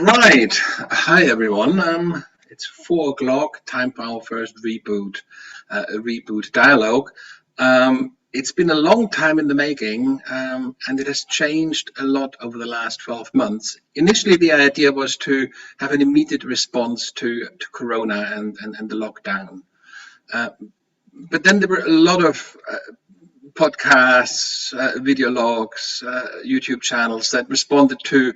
Right. Hi, everyone. It's 4 o'clock, time for our first reboot dialogue. It's been a long time in the making, and it has changed a lot over the last 12 months. Initially, the idea was to have an immediate response to Corona and the lockdown. But then there were a lot of podcasts, video logs, YouTube channels that responded to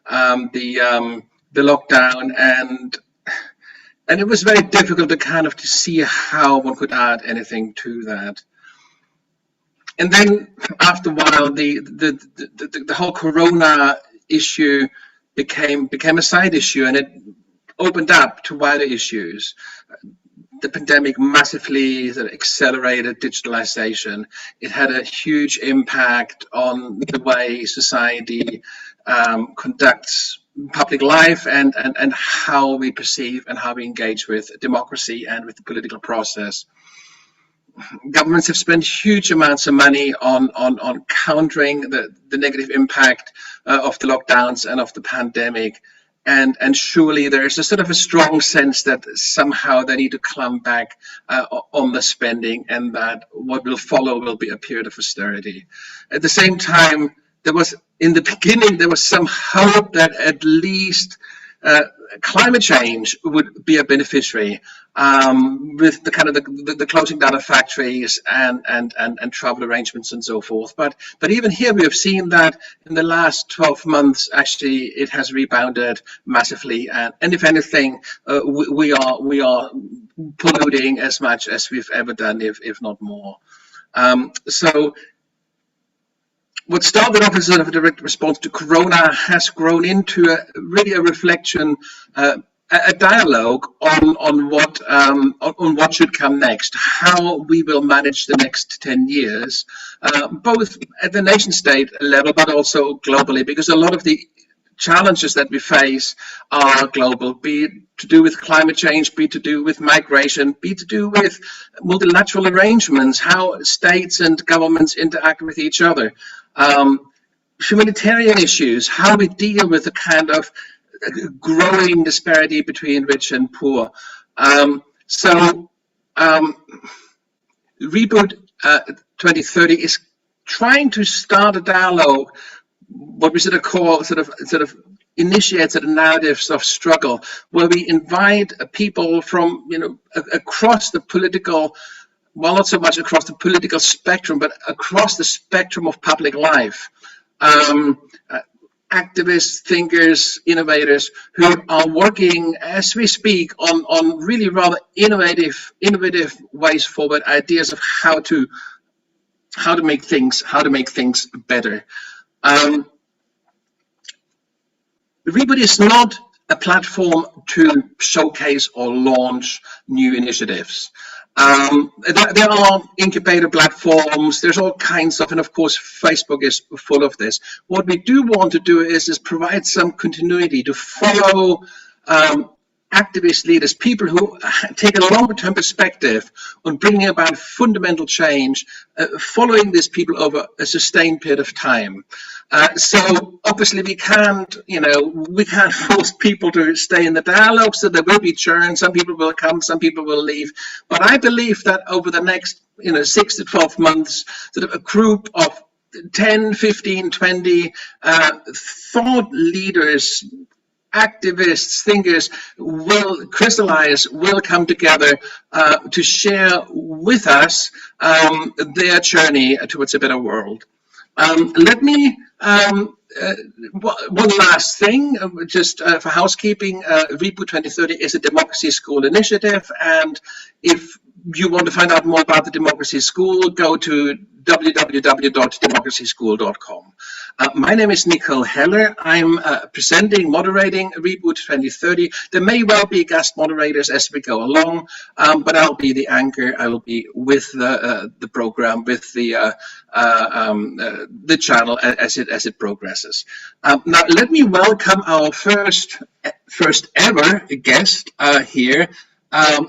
the lockdown, and it was very difficult to see how one could add anything to that. And then after a while, the whole Corona issue became a side issue, and it opened up to wider issues. The pandemic massively accelerated digitalization. It had a huge impact on the way society conducts public life and how we perceive and how we engage with democracy and with the political process. Governments have spent huge amounts of money on countering the negative impact of the lockdowns and of the pandemic. And surely there is a strong sense that somehow they need to climb back on the spending, and that what will follow will be a period of austerity. At the same time, in the beginning, there was some hope that at least climate change would be a beneficiary with the closing down of factories and travel arrangements and so forth. But even here we have seen that in the last 12 months, actually, it has rebounded massively. And if anything, we are polluting as much as we've ever done, if not more. So what started off as a direct response to Corona has grown into a reflection, a dialogue on what should come next, how we will manage the next 10 years, both at the nation state level, but also globally, because a lot of the challenges that we face are global, be it to do with climate change, be it to do with migration, be it to do with multilateral arrangements, how states and governments interact with each other. Humanitarian issues, how we deal with the growing disparity between rich and poor. Reboot 2030 is trying to start a dialogue, what we call initiates narratives of struggle, where we invite people from across the political, well, not so much across the political spectrum, but across the spectrum of public life. Activists, thinkers, innovators who are working as we speak on really rather innovative ways forward, ideas of how to make things better. Reboot is not a platform to showcase or launch new initiatives. There are incubator platforms, there's all kinds of, and of course Facebook is full of this. What we do want to do is provide some continuity to follow activist leaders, people who take a longer term perspective on bringing about fundamental change, following these people over a sustained period of time. So obviously we can't force people to stay in the dialogue, so there will be churn. Some people will come, some people will leave. But I believe that over the next 6 to 12 months, a group of 10, 15, 20 thought leaders, activists, thinkers will crystallize, will come together to share with us their journey towards a better world. Let me, one last thing, just for housekeeping, Reboot 2030 is a democracy school initiative, and if you want to find out more about the Democracy School, go to www.democracyschool.com. My name is Nico Heller. I'm moderating Reboot 2030. There may well be guest moderators as we go along, but I'll be the anchor. I will be with the program, with the channel as it progresses. Now, let me welcome our first ever guest here. To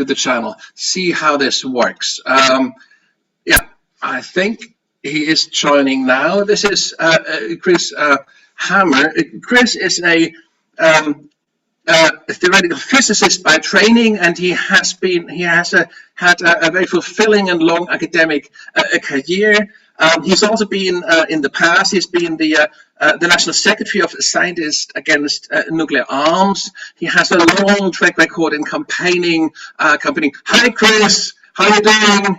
the channel, see how this works. Yeah, I think he is joining now. This is Chris Hammer. Chris is a theoretical physicist by training, and he has had a very fulfilling and long academic career. He's also been in the past. He's been the National Secretary of Scientists Against Nuclear Arms. He has a long track record in campaigning. Hi, Chris. How are you doing?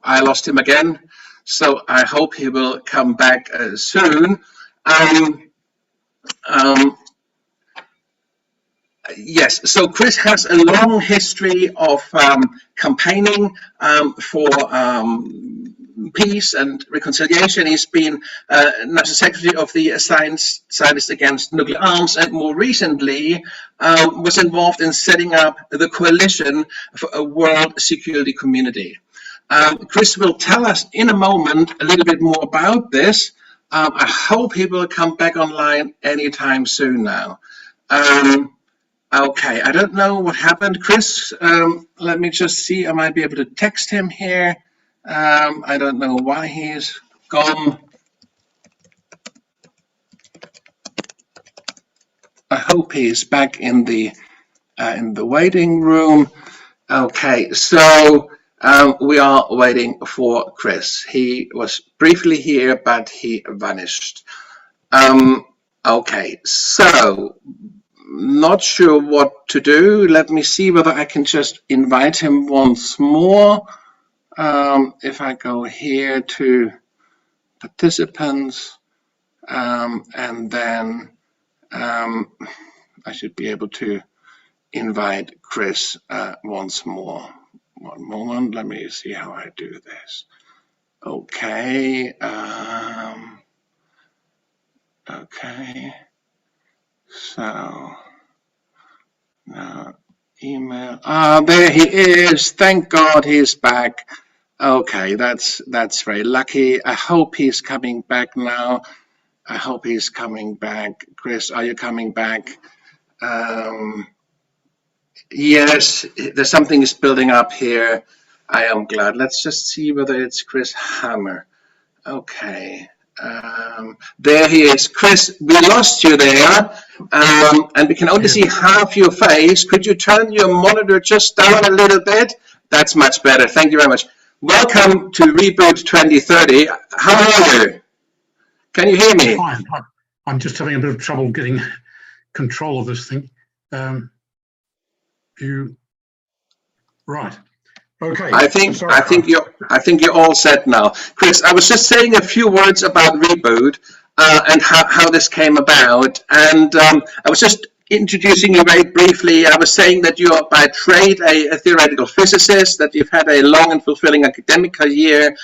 I lost him again, so I hope he will come back soon. Yes, so Chris has a long history of campaigning for peace and reconciliation. He's been National Secretary of the Scientists Against Nuclear Arms, and more recently was involved in setting up the Coalition for a World Security Community. Chris will tell us in a moment a little bit more about this. I hope he will come back online anytime soon now. Okay, I don't know what happened, Chris. Let me just see. I might be able to text him here. I don't know why he's gone. I hope he's back in the waiting room. Okay, so we are waiting for Chris. He was briefly here, but he vanished. Okay, so not sure what to do. Let me see whether I can just invite him once more. If I go here to participants, and then I should be able to invite Chris once more. One moment, let me see how I do this. Okay. Okay. So now email. There he is. Thank God he's back. Okay, that's very lucky. I hope he's coming back now. I hope he's coming back. Chris, are you coming back? Yes, there's something is building up here. I am glad. Let's just see whether it's Chris Hammer. Okay. There he is. Chris, we lost you there, and we can only see half your face. Could you turn your monitor just down a little bit? That's much better. Thank you very much. Welcome to Reboot 2030. How are you? Can you hear me? Fine. I'm just having a bit of trouble getting control of this thing. Right. Okay. I think you're all set now. Chris, I was just saying a few words about Reboot and how this came about, and I was just introducing you very briefly. I was saying that you are by trade a theoretical physicist, that you've had a long and fulfilling academic career,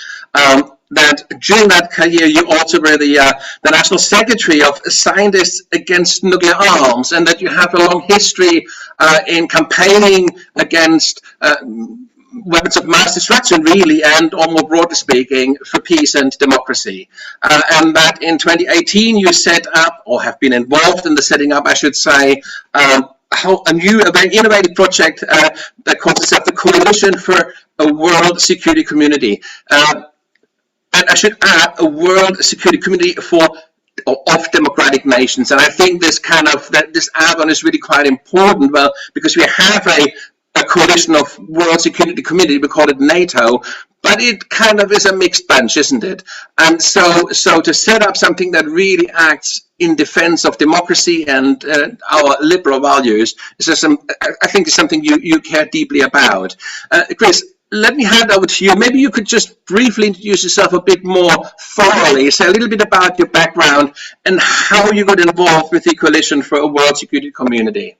that during that career you also were the National Secretary of Scientists Against Nuclear Arms, and that you have a long history in campaigning against weapons of mass destruction, really, and, or more broadly speaking, for peace and democracy. And that in 2018 you set up, or have been involved in the setting up, I should say, a very innovative project that consists of the Coalition for a World Security Community. And I should add, a World Security Community of democratic nations. And I think this this add-on is really quite important, well, because we have a coalition of World Security Community, we call it NATO, but it kind of is a mixed bunch, isn't it? And so to set up something that really acts in defense of democracy and our liberal values is just I think is something you care deeply about. Chris, let me hand over to you. Maybe you could just briefly introduce yourself a bit more thoroughly, say a little bit about your background and how you got involved with the Coalition for a World Security Community.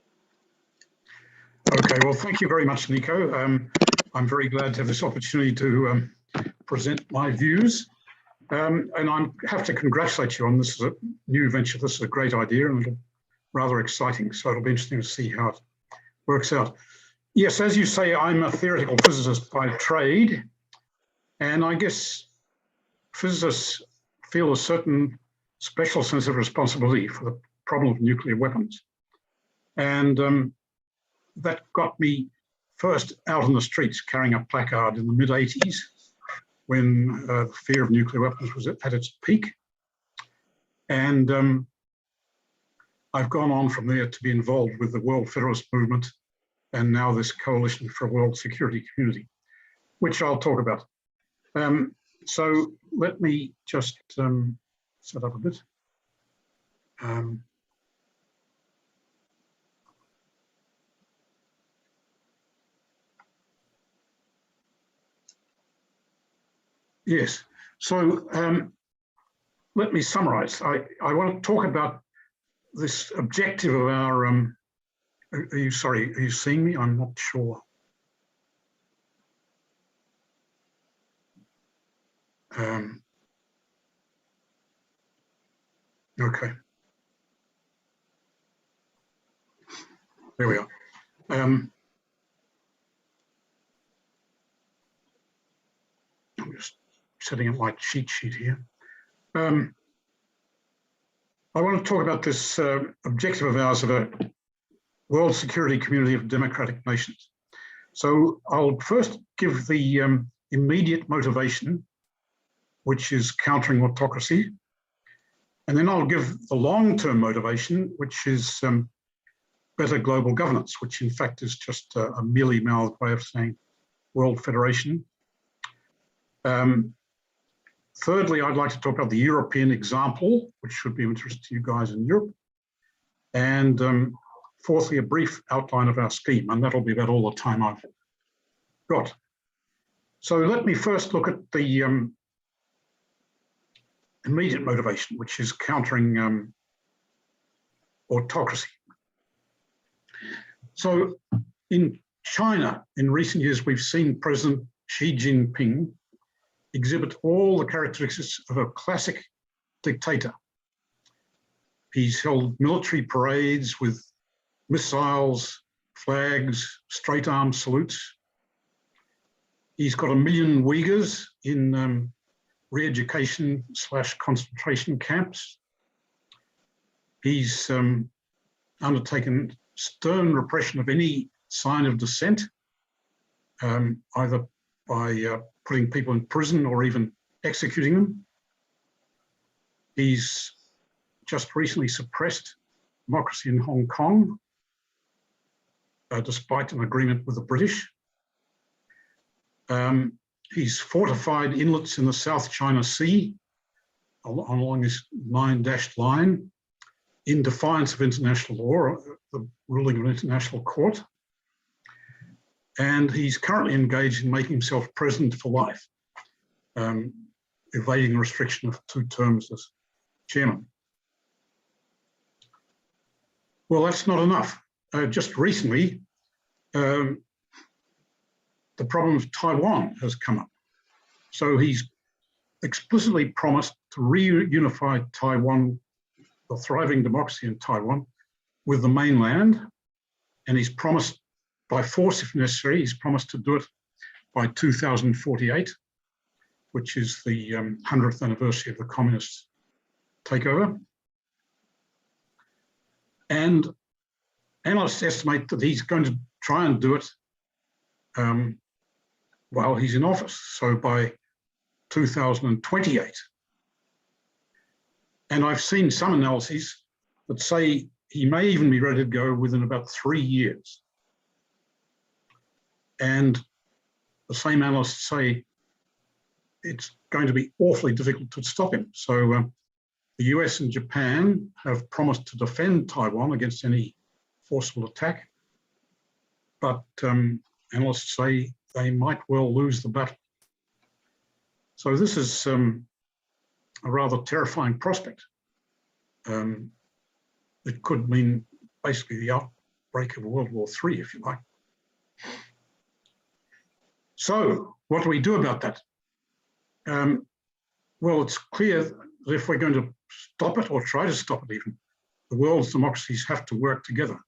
Okay, well, thank you very much, Nico. I'm very glad to have this opportunity to present my views. And I have to congratulate you on this new venture. This is a great idea and rather exciting. So it'll be interesting to see how it works out. Yes, as you say, I'm a theoretical physicist by trade. And I guess physicists feel a certain special sense of responsibility for the problem of nuclear weapons. And that got me first out on the streets carrying a placard in the mid-80s, when the fear of nuclear weapons was at its peak. And I've gone on from there to be involved with the World Federalist Movement and now this Coalition for a World Security Community, which I'll talk about. So let me just set up a bit. Yes, so let me summarize. I want to talk about this objective of our, are you seeing me? I'm not sure. Okay. There we are. I'm just setting up my cheat sheet here. I want to talk about this objective of ours of a world security community of democratic nations. So I'll first give the immediate motivation, which is countering autocracy. And then I'll give the long-term motivation, which is better global governance, which in fact is just a mealy mouthed way of saying world federation. Thirdly, I'd like to talk about the European example, which should be of interest to you guys in Europe. And fourthly, a brief outline of our scheme, and that'll be about all the time I've got. So let me first look at the immediate motivation, which is countering autocracy. So in China, in recent years, we've seen President Xi Jinping exhibit all the characteristics of a classic dictator. He's held military parades with missiles, flags, straight arm salutes. He's got 1 million Uyghurs in re-education / concentration camps. He's undertaken stern repression of any sign of dissent, either by putting people in prison or even executing them. He's just recently suppressed democracy in Hong Kong, despite an agreement with the British. He's fortified inlets in the South China Sea along this 9-dashed line in defiance of international law, the ruling of an international court. And he's currently engaged in making himself president for life, evading the restriction of 2 terms as chairman. Well, that's not enough. Just recently, the problem of Taiwan has come up. So he's explicitly promised to reunify Taiwan, the thriving democracy in Taiwan, with the mainland. And he's promised, by force if necessary, he's promised to do it by 2048, which is the 100th anniversary of the communist takeover. And analysts estimate that he's going to try and do it while he's in office, so by 2028. And I've seen some analyses that say he may even be ready to go within about 3 years. And the same analysts say it's going to be awfully difficult to stop him. So the US and Japan have promised to defend Taiwan against any forceful attack, but analysts say they might well lose the battle. So this is a rather terrifying prospect. It could mean basically the outbreak of World War III, if you like. So what do we do about that? Well, it's clear that if we're going to stop it, or try to stop it even, the world's democracies have to work together.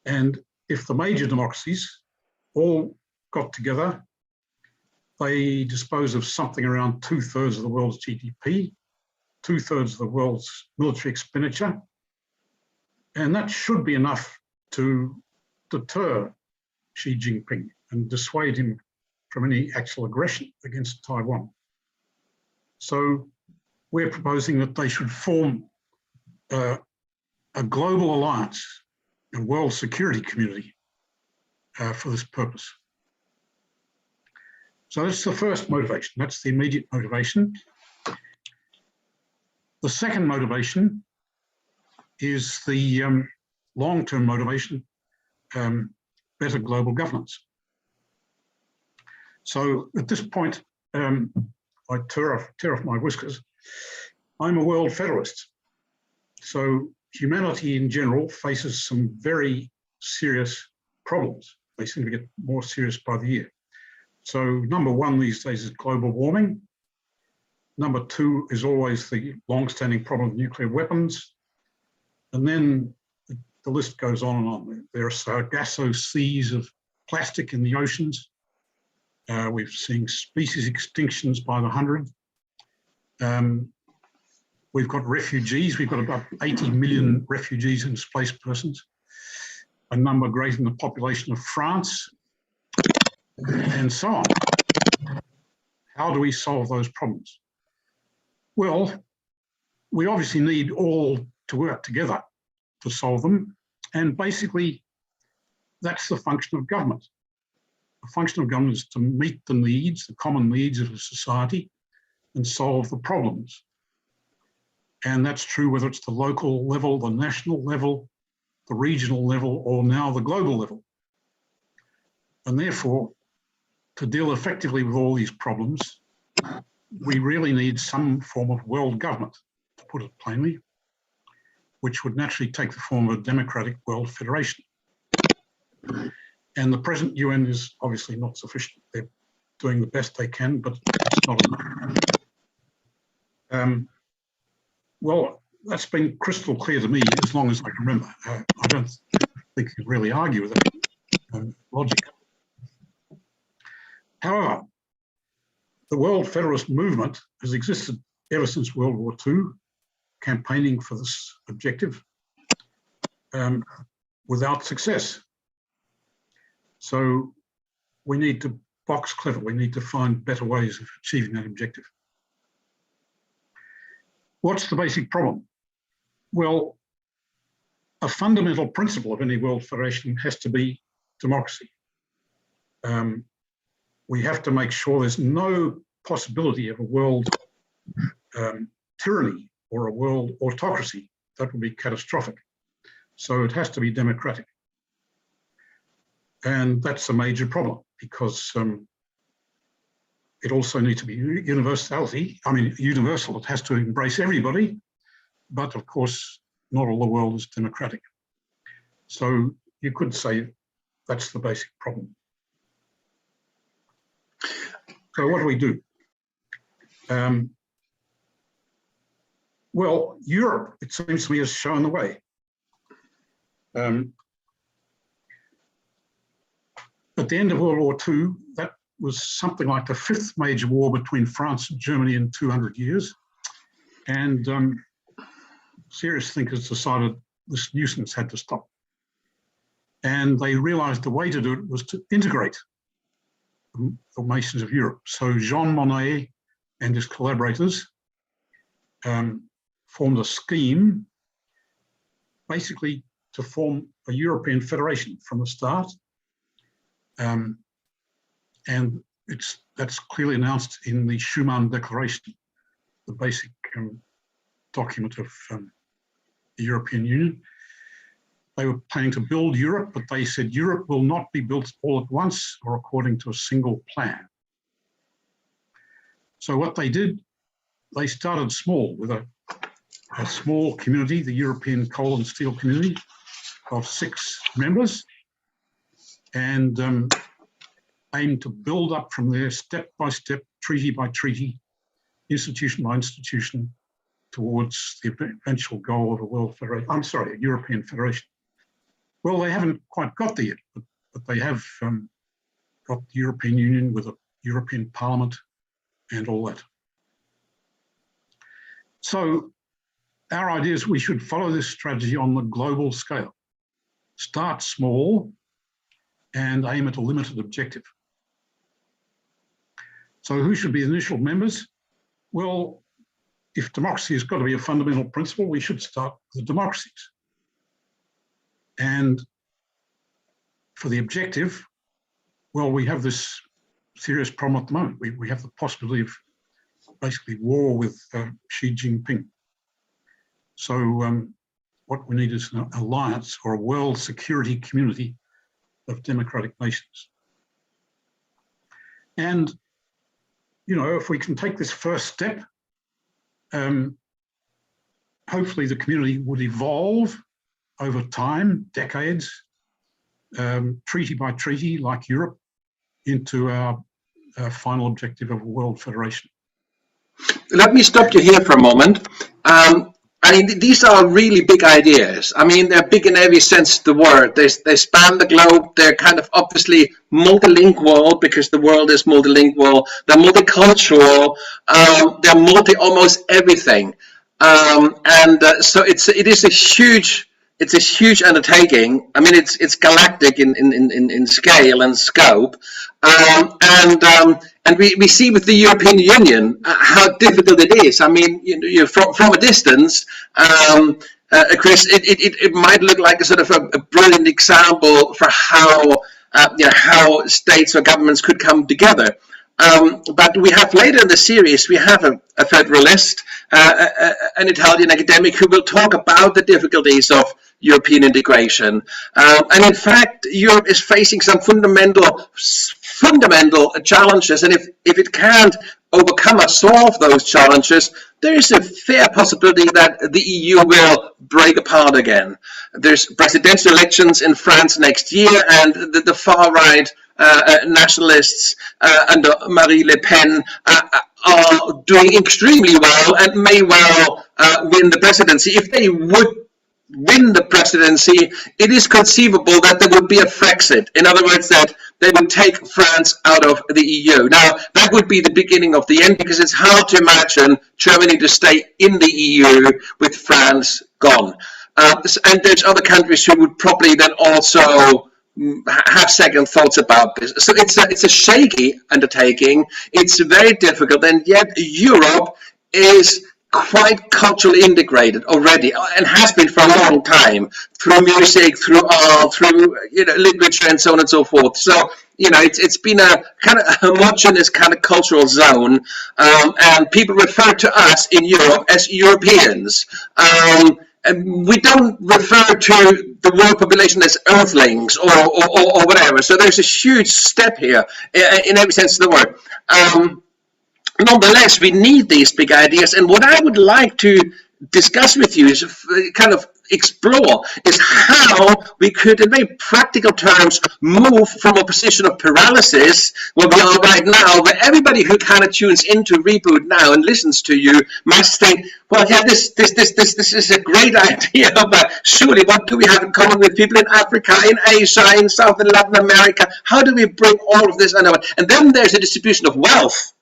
And if the major democracies all got together, they dispose of something around 2/3 of the world's GDP, 2/3 of the world's military expenditure, and that should be enough to deter Xi Jinping and dissuade him from any actual aggression against Taiwan. So we're proposing that they should form a global alliance, a world security community for this purpose. So that's the first motivation. That's the immediate motivation. The second motivation is the long-term motivation, better global governance. So at this point, I tear off my whiskers. I'm a world federalist. So humanity in general faces some very serious problems. They seem to get more serious by the year. So number one these days is global warming. Number two is always the long-standing problem of nuclear weapons. And then the list goes on and on. There are sargasso seas of plastic in the oceans. We've seen species extinctions by the hundred. We've got refugees. We've got about 80 million refugees and displaced persons, a number greater than the population of France, and so on. How do we solve those problems? Well, we obviously need all to work together to solve them. And basically, that's the function of government. The function of government is to meet the needs, the common needs of a society, and solve the problems. And that's true whether it's the local level, the national level, the regional level, or now the global level. And therefore, to deal effectively with all these problems, we really need some form of world government, to put it plainly, which would naturally take the form of a democratic world federation. And the present UN is obviously not sufficient. They're doing the best they can, but it's not enough. Well, that's been crystal clear to me as long as I can remember. I don't think you really argue with that logic. However, the World Federalist movement has existed ever since World War II, campaigning for this objective without success. So we need to box clever. We need to find better ways of achieving that objective. What's the basic problem? Well, a fundamental principle of any world federation has to be democracy. We have to make sure there's no possibility of a world tyranny or a world autocracy. That would be catastrophic. So it has to be democratic. And that's a major problem because it also needs to be universal. It has to embrace everybody, but of course, not all the world is democratic. So you could say that's the basic problem. So what do we do? Well, Europe, it seems to me, has shown the way. At the end of World War II, that was something like the fifth major war between France and Germany in 200 years. And serious thinkers decided this nuisance had to stop. And they realized the way to do it was to integrate the nations of Europe. So Jean Monnet and his collaborators formed a scheme basically to form a European federation from the start. And that's clearly announced in the Schuman Declaration, the basic document of the European Union. They were planning to build Europe, but they said Europe will not be built all at once or according to a single plan. So what they did, they started small with a small community, the European Coal and Steel Community of 6 members, and aimed to build up from there step by step, treaty by treaty, institution by institution, towards the eventual goal of a world federation. I'm sorry, a European federation. Well, they haven't quite got there yet, but they have got the European Union with a European Parliament and all that. So our idea is we should follow this strategy on the global scale. Start small and aim at a limited objective. So who should be the initial members? Well, if democracy has got to be a fundamental principle, we should start with the democracies. And for the objective, well, we have this serious problem at the moment. We have the possibility of basically war with Xi Jinping. So what we need is an alliance or a world security community of democratic nations. And, you know, if we can take this first step, hopefully the community would evolve over time, decades, treaty by treaty, like Europe, into our final objective of a world federation. Let me stop you here for a moment. I mean, these are really big ideas. I mean, they're big in every sense of the word. They span the globe. They're kind of obviously multilingual because the world is multilingual. They're multicultural. They're multi-almost everything. So it is a huge. It's a huge undertaking. I mean, it's galactic in scale and scope, and we see with the European Union how difficult it is. I mean, from a distance, Chris, it might look like a sort of a brilliant example for how states or governments could come together. But we have later in the series, we have a federalist, an Italian academic who will talk about the difficulties of European integration. And in fact, Europe is facing some fundamental challenges. And if it can't overcome or solve those challenges, there is a fair possibility that the EU will break apart again. There's presidential elections in France next year, and the far-right nationalists under Marine Le Pen are doing extremely well and may well win the presidency. If they would win the presidency, it is conceivable that there would be a Frexit. In other words, that they would take France out of the EU. Now, that would be the beginning of the end, because it's hard to imagine Germany to stay in the EU with France gone. And there's other countries who would probably then also have second thoughts about this. So it's a shaky undertaking. It's very difficult, and yet Europe is quite culturally integrated already, and has been for a long time, through music, through art, through literature, and so on and so forth. So it's been a kind of homogeneous kind of cultural zone, and people refer to us in Europe as Europeans. And we don't refer to the world population as earthlings or whatever. So there's a huge step here in every sense of the word. Nonetheless, we need these big ideas, and what I would like to discuss with you is kind of explore is how we could, in very practical terms, move from a position of paralysis where we are right now, where everybody who kind of tunes into Reboot now and listens to you must think, well, yeah, this is a great idea, but surely what do we have in common with people in Africa, in Asia, in South and Latin America? How do we bring all of this under one? And then there's a distribution of wealth.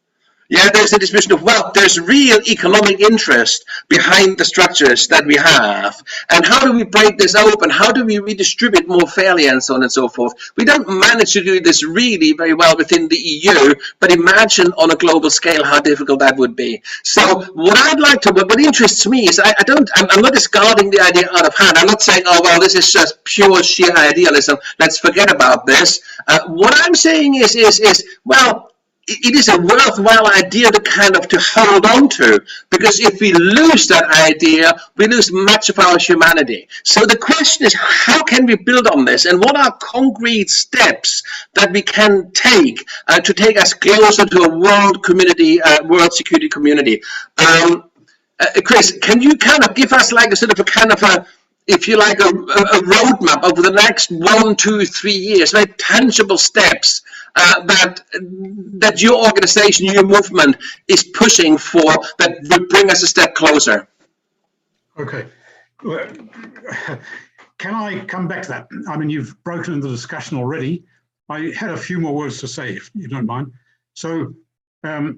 Yeah, there's a distribution of wealth. There's real economic interest behind the structures that we have. And how do we break this open? How do we redistribute more fairly, and so on and so forth? We don't manage to do this really very well within the EU, but imagine on a global scale how difficult that would be. So what interests me is I'm not discarding the idea out of hand. I'm not saying, oh, well, this is just pure sheer idealism. Let's forget about this. What I'm saying is, well, it is a worthwhile idea to hold on to, because if we lose that idea, we lose much of our humanity. So the question is, how can we build on this, and what are concrete steps that we can take to take us closer to a world community, world security community? Chris, can you kind of give us like a sort of a kind of a, if you like, a roadmap over the next 1, 2, 3 years, very tangible steps that your organization, your movement is pushing for, that will bring us a step closer? Okay. Can I come back to that? I mean, you've broken the discussion already. I had a few more words to say, if you don't mind. So, I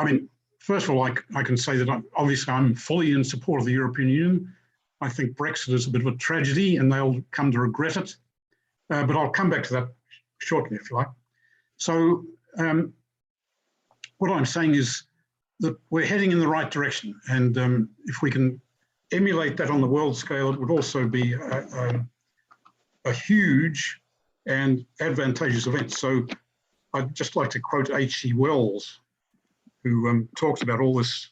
mean, first of all, I can say that I'm fully in support of the European Union. I think Brexit is a bit of a tragedy, and they'll come to regret it. But I'll come back to that shortly, if you like. So what I'm saying is that we're heading in the right direction. And if we can emulate that on the world scale, it would also be a huge and advantageous event. So I'd just like to quote H.G. Wells, who talked about all this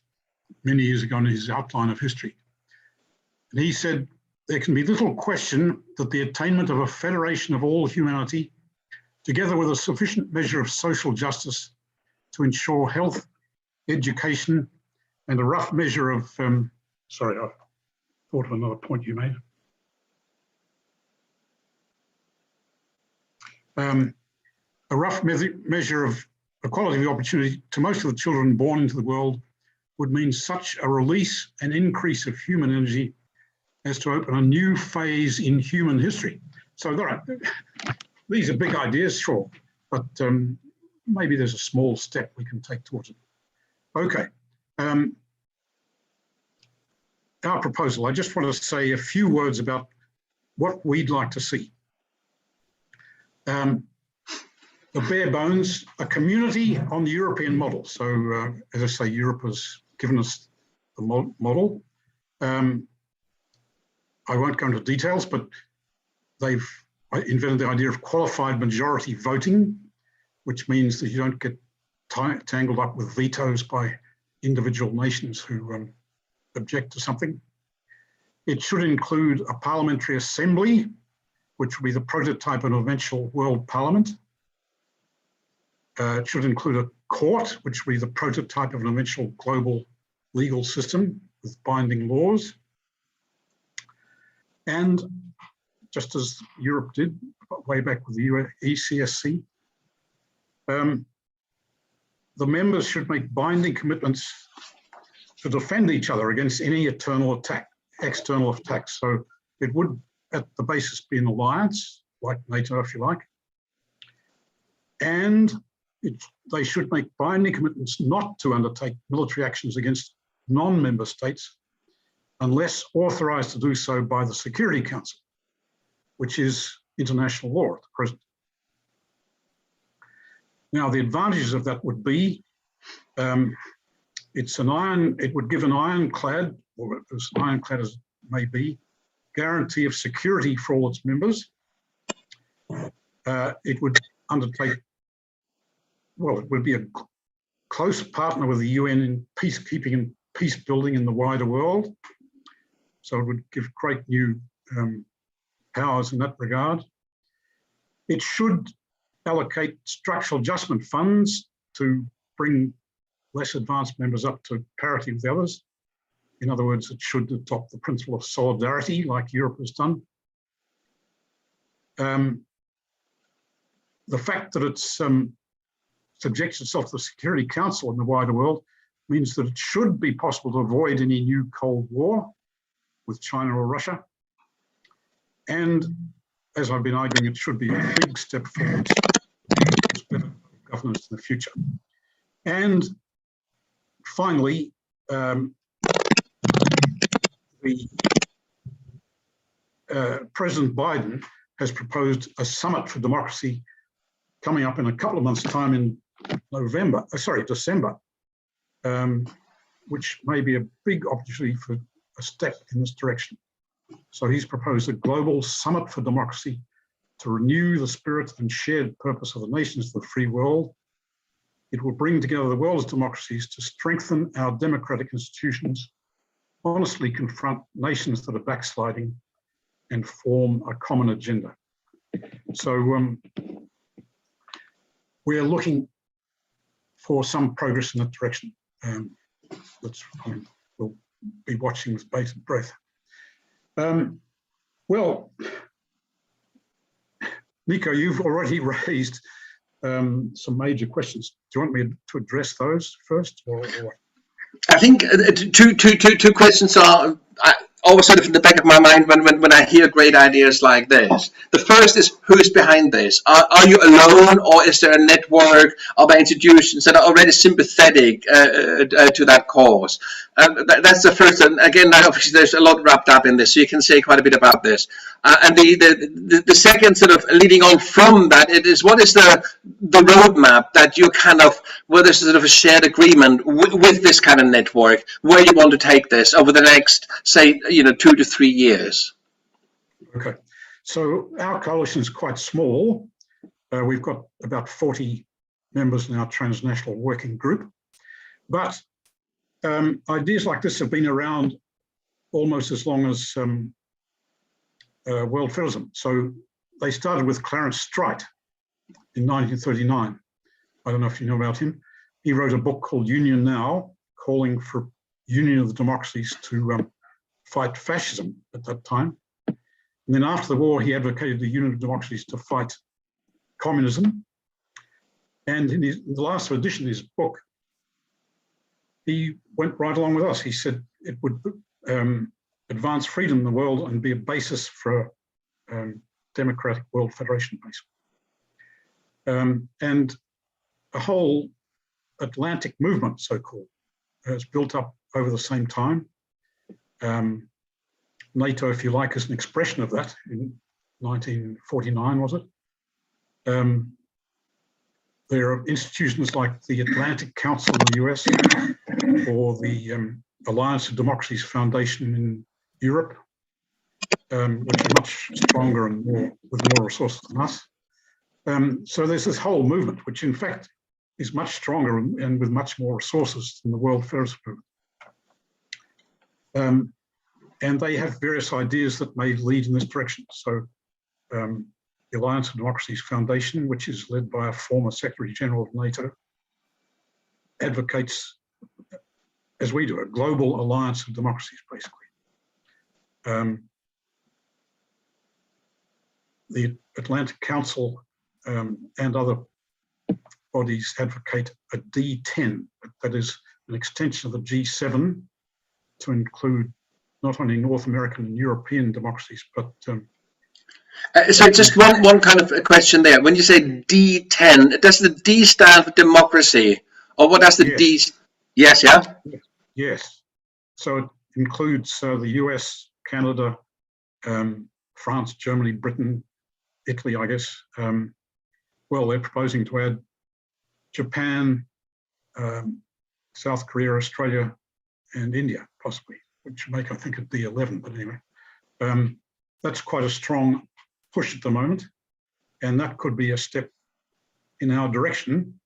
many years ago in his outline of history. And he said, there can be little question that the attainment of a federation of all humanity, together with a sufficient measure of social justice to ensure health, education, and a rough measure of, sorry, I thought of another point you made. A rough measure of equality of opportunity to most of the children born into the world would mean such a release and increase of human energy as to open a new phase in human history. So all right, these are big ideas, sure, but maybe there's a small step we can take towards it. Okay, our proposal, I just want to say a few words about what we'd like to see. The bare bones, a community on the European model. So as I say, Europe has given us the model. I won't go into details, but they've invented the idea of qualified majority voting, which means that you don't get tangled up with vetoes by individual nations who object to something. It should include a parliamentary assembly, which will be the prototype of an eventual world parliament. It should include a court, which will be the prototype of an eventual global legal system with binding laws. And just as Europe did way back with the ECSC, the members should make binding commitments to defend each other against any external attacks. So it would, at the basis, be an alliance, like NATO, if you like. And they should make binding commitments not to undertake military actions against non-member states unless authorized to do so by the Security Council, which is international law at the present. Now, the advantages of that would be, it would give an ironclad, or as ironclad as it may be, guarantee of security for all its members. It would undertake, well, it would be a close partner with the UN in peacekeeping and peace building in the wider world. So it would give great new powers in that regard. It should allocate structural adjustment funds to bring less advanced members up to parity with the others. In other words, it should adopt the principle of solidarity like Europe has done. The fact that it's subjects itself to the Security Council in the wider world means that it should be possible to avoid any new Cold War with China or Russia. And as I've been arguing, it should be a big step forward towards better governance in the future. And finally, President Biden has proposed a summit for democracy coming up in a couple of months' time in December, which may be a big opportunity for a step in this direction. So he's proposed a global summit for democracy to renew the spirit and shared purpose of the nations of the free world. It will bring together the world's democracies to strengthen our democratic institutions, honestly confront nations that are backsliding, and form a common agenda. So we're looking for some progress in that direction. We'll be watching with bated breath. Well, Nico, you've already raised some major questions. Do you want me to address those first, or? I think two questions are always sort of in the back of my mind when I hear great ideas like this. The first is, who's behind this? Are you alone, or is there a network of institutions that are already sympathetic to that cause? That's the first. And again, obviously, there's a lot wrapped up in this, so you can say quite a bit about this. And the second sort of leading on from that, it is, what is the roadmap that you kind of, where there's sort of a shared agreement with this kind of network, where you want to take this over the next, say, 2 to 3 years? Okay, so our coalition is quite small. We've got about 40 members in our transnational working group, but ideas like this have been around almost as long as world federalism. So they started with Clarence Streit in 1939. I don't know if you know about him. He wrote a book called Union Now, calling for union of the democracies to fight fascism at that time. And then after the war, he advocated the union of democracies to fight communism. And in the last edition of his book, he went right along with us. He said it would advance freedom in the world and be a basis for a democratic world federation, basically. And a whole Atlantic movement, so-called, has built up over the same time. NATO, if you like, is an expression of that in 1949, was it? There are institutions like the Atlantic Council in the US, or the Alliance of Democracies Foundation in Europe, which are much stronger and with more resources than us. So there's this whole movement, which in fact is much stronger and with much more resources than the World Federalist Movement. And they have various ideas that may lead in this direction. So the Alliance of Democracies Foundation, which is led by a former Secretary General of NATO, advocates, as we do, a global alliance of democracies, basically. The Atlantic Council and other bodies advocate a D10, that is an extension of the G7 to include not only North American and European democracies, but so just one kind of a question there. When you say D10, does the D stand for democracy, or what does the yes. D? Yes, yeah. Yes. So it includes the US, Canada, France, Germany, Britain, Italy, I guess. Well, they're proposing to add Japan, South Korea, Australia, and India, possibly, which would make, I think, a D11. But anyway, that's quite a strong push at the moment, and that could be a step in our direction.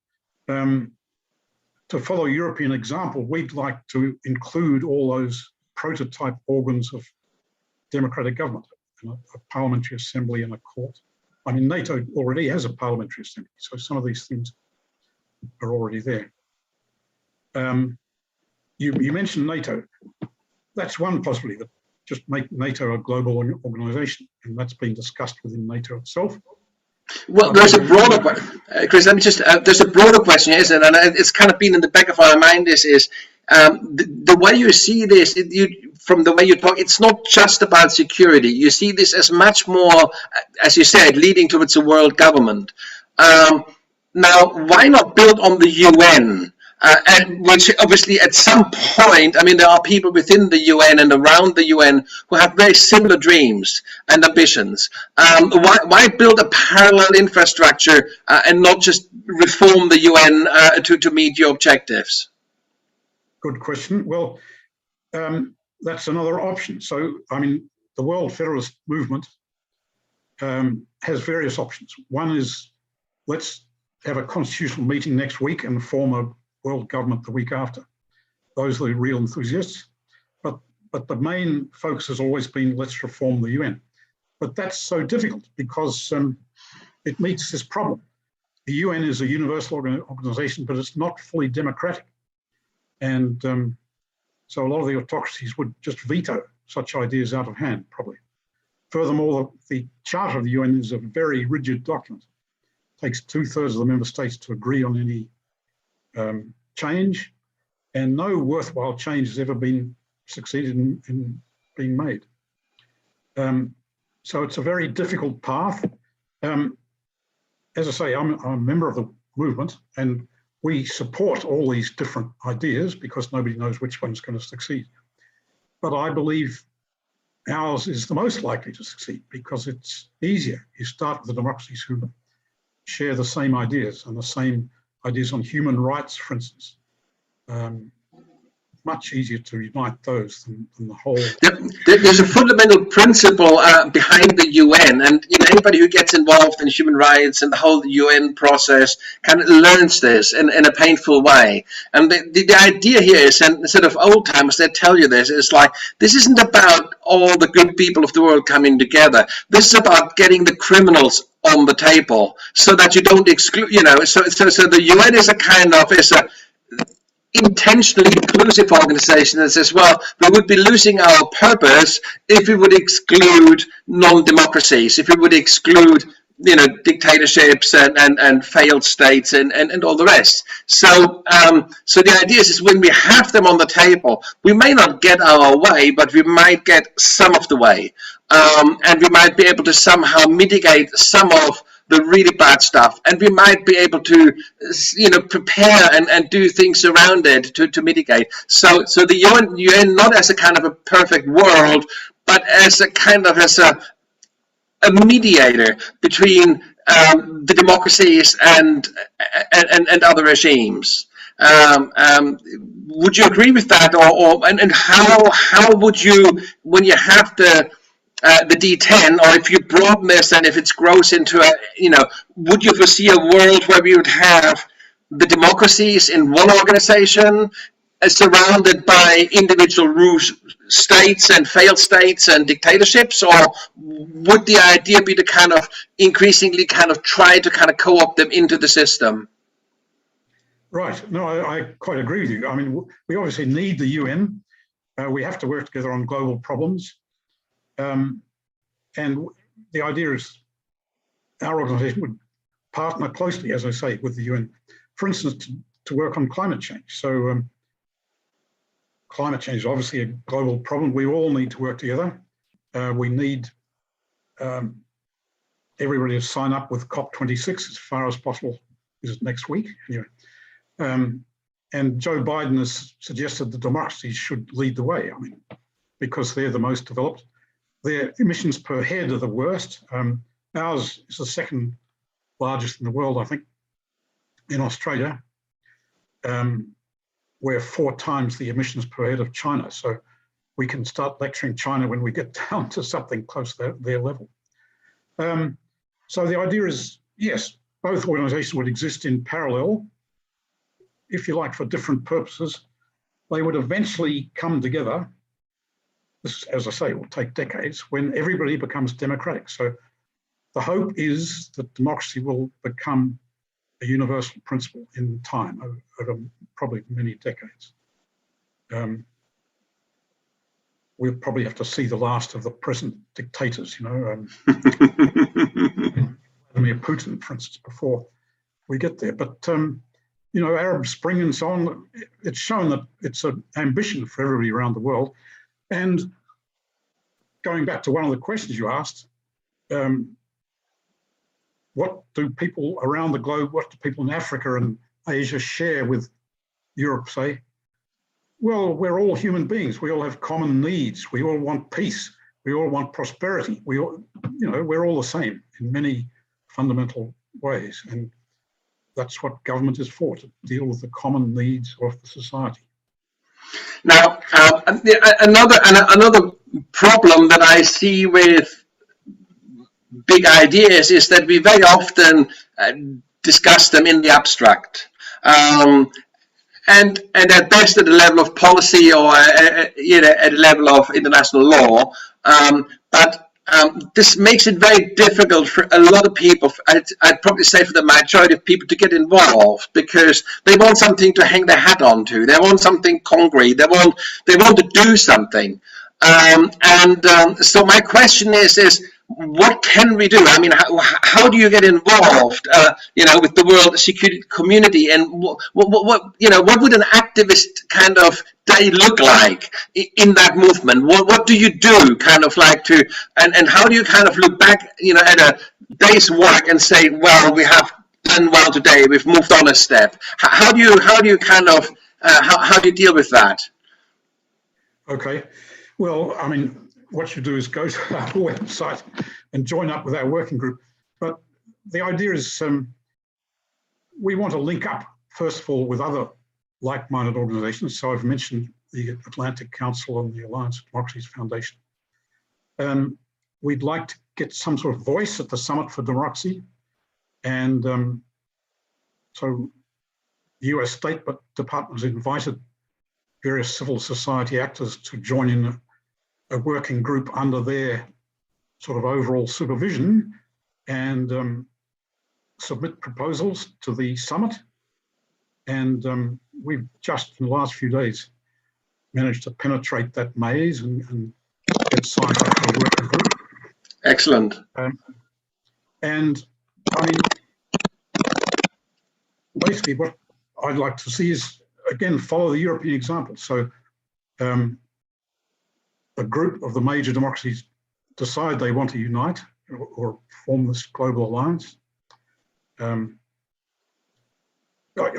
To follow European example, we'd like to include all those prototype organs of democratic government, a parliamentary assembly and a court. I mean, NATO already has a parliamentary assembly, so some of these things are already there. You mentioned NATO. That's one possibility, that just make NATO a global organization, and that's been discussed within NATO itself. Well, there's a broader question, Chris. Let me just. There's a broader question, isn't it? And it's kind of been in the back of our mind. Is the way you see this? From the way you talk, it's not just about security. You see this as much more, as you said, leading towards a world government. Now, why not build on the UN? And which obviously at some point, I mean, there are people within the UN and around the UN who have very similar dreams and ambitions. Why build a parallel infrastructure and not just reform the UN to meet your objectives? Good question. Well, that's another option. So, I mean, the World Federalist Movement has various options. One is, let's have a constitutional meeting next week and form a world government the week after. Those are the real enthusiasts. But the main focus has always been, let's reform the UN. But that's so difficult because it meets this problem. The UN is a universal organization, but it's not fully democratic. And so a lot of the autocracies would just veto such ideas out of hand, probably. Furthermore, the Charter of the UN is a very rigid document. It takes 2/3 of the member states to agree on any change, and no worthwhile change has ever been succeeded in being made. So it's a very difficult path. As I say, I'm a member of the movement, and we support all these different ideas because nobody knows which one's going to succeed. But I believe ours is the most likely to succeed because it's easier. You start with the democracies who share the same ideas and the same ideas on human rights, for instance. Much easier to unite those than the whole. There's a fundamental principle behind the UN, and anybody who gets involved in human rights and the whole UN process kind of learns this in a painful way. And the idea here is, and instead of old timers that tell you this, is like, this isn't about all the good people of the world coming together. This is about getting the criminals on the table so that you don't exclude. So the UN is a intentionally inclusive organization that says, well, we would be losing our purpose if we would exclude non-democracies, if we would exclude dictatorships and failed states and all the rest. So the idea is when we have them on the table, we may not get our way, but we might get some of the way, and we might be able to somehow mitigate some of the really bad stuff, and we might be able to prepare and do things around it to mitigate. So the UN not as a kind of a perfect world, but as a kind of a mediator between the democracies and other regimes. Would you agree with that, and how would you, when you have the D10, or if you broaden this and if it grows into would you foresee a world where we would have the democracies in one organization surrounded by individual states and failed states and dictatorships, or would the idea be to kind of increasingly kind of try to kind of co-opt them into the system? Right. No, I quite agree with you. I mean, we obviously need the UN. We have to work together on global problems. And the idea is our organization would partner closely, as I say, with the UN, for instance, to work on climate change. So climate change is obviously a global problem. We all need to work together. We need everybody to sign up with COP26 as far as possible. Is it next week? Anyway. And Joe Biden has suggested the democracies should lead the way, I mean, because they're the most developed. Their emissions per head are the worst. Ours is the second largest in the world, I think, in Australia. We're 4 times the emissions per head of China. So we can start lecturing China when we get down to something close to their level. So the idea is, yes, both organizations would exist in parallel, if you like, for different purposes. They would eventually come together. This, as I say, will take decades when everybody becomes democratic. So the hope is that democracy will become a universal principle in time, over probably many decades. We'll probably have to see the last of the present dictators, Vladimir Putin, for instance, before we get there. But Arab Spring and so on, it's shown that it's an ambition for everybody around the world. And going back to one of the questions you asked, what do people around the globe, what do people in Africa and Asia share with Europe, say? Well, we're all human beings. We all have common needs. We all want peace. We all want prosperity. We all, we're all the same in many fundamental ways. And that's what government is for, to deal with the common needs of the society. Now, another problem that I see with big ideas is that we very often discuss them in the abstract, and at best at the level of policy or at the level of international law. But this makes it very difficult for a lot of people, I'd probably say for the majority of people, to get involved, because they want something to hang their hat onto. They want something concrete. They want to do something. So my question is what can we do? I mean, how do you get involved, with the world security community, and what would an activist kind of day look like in that movement? What do you do, kind of like and how do you kind of look back, at a day's work and say, well, we have done well today, we've moved on a step. How do you kind of how do you deal with that? Okay, well, I mean, what you do is go to our website and join up with our working group. But the idea is we want to link up, first of all, with other like-minded organizations. So I've mentioned the Atlantic Council and the Alliance of Democracies Foundation. We'd like to get some sort of voice at the Summit for Democracy. And so the US State Department has invited various civil society actors to join in a working group under their sort of overall supervision and submit proposals to the summit. And we've just in the last few days managed to penetrate that maze and get signed up to a working group. Excellent. And I mean, basically what I'd like to see is, again, follow the European example. So a group of the major democracies decide they want to unite or form this global alliance. I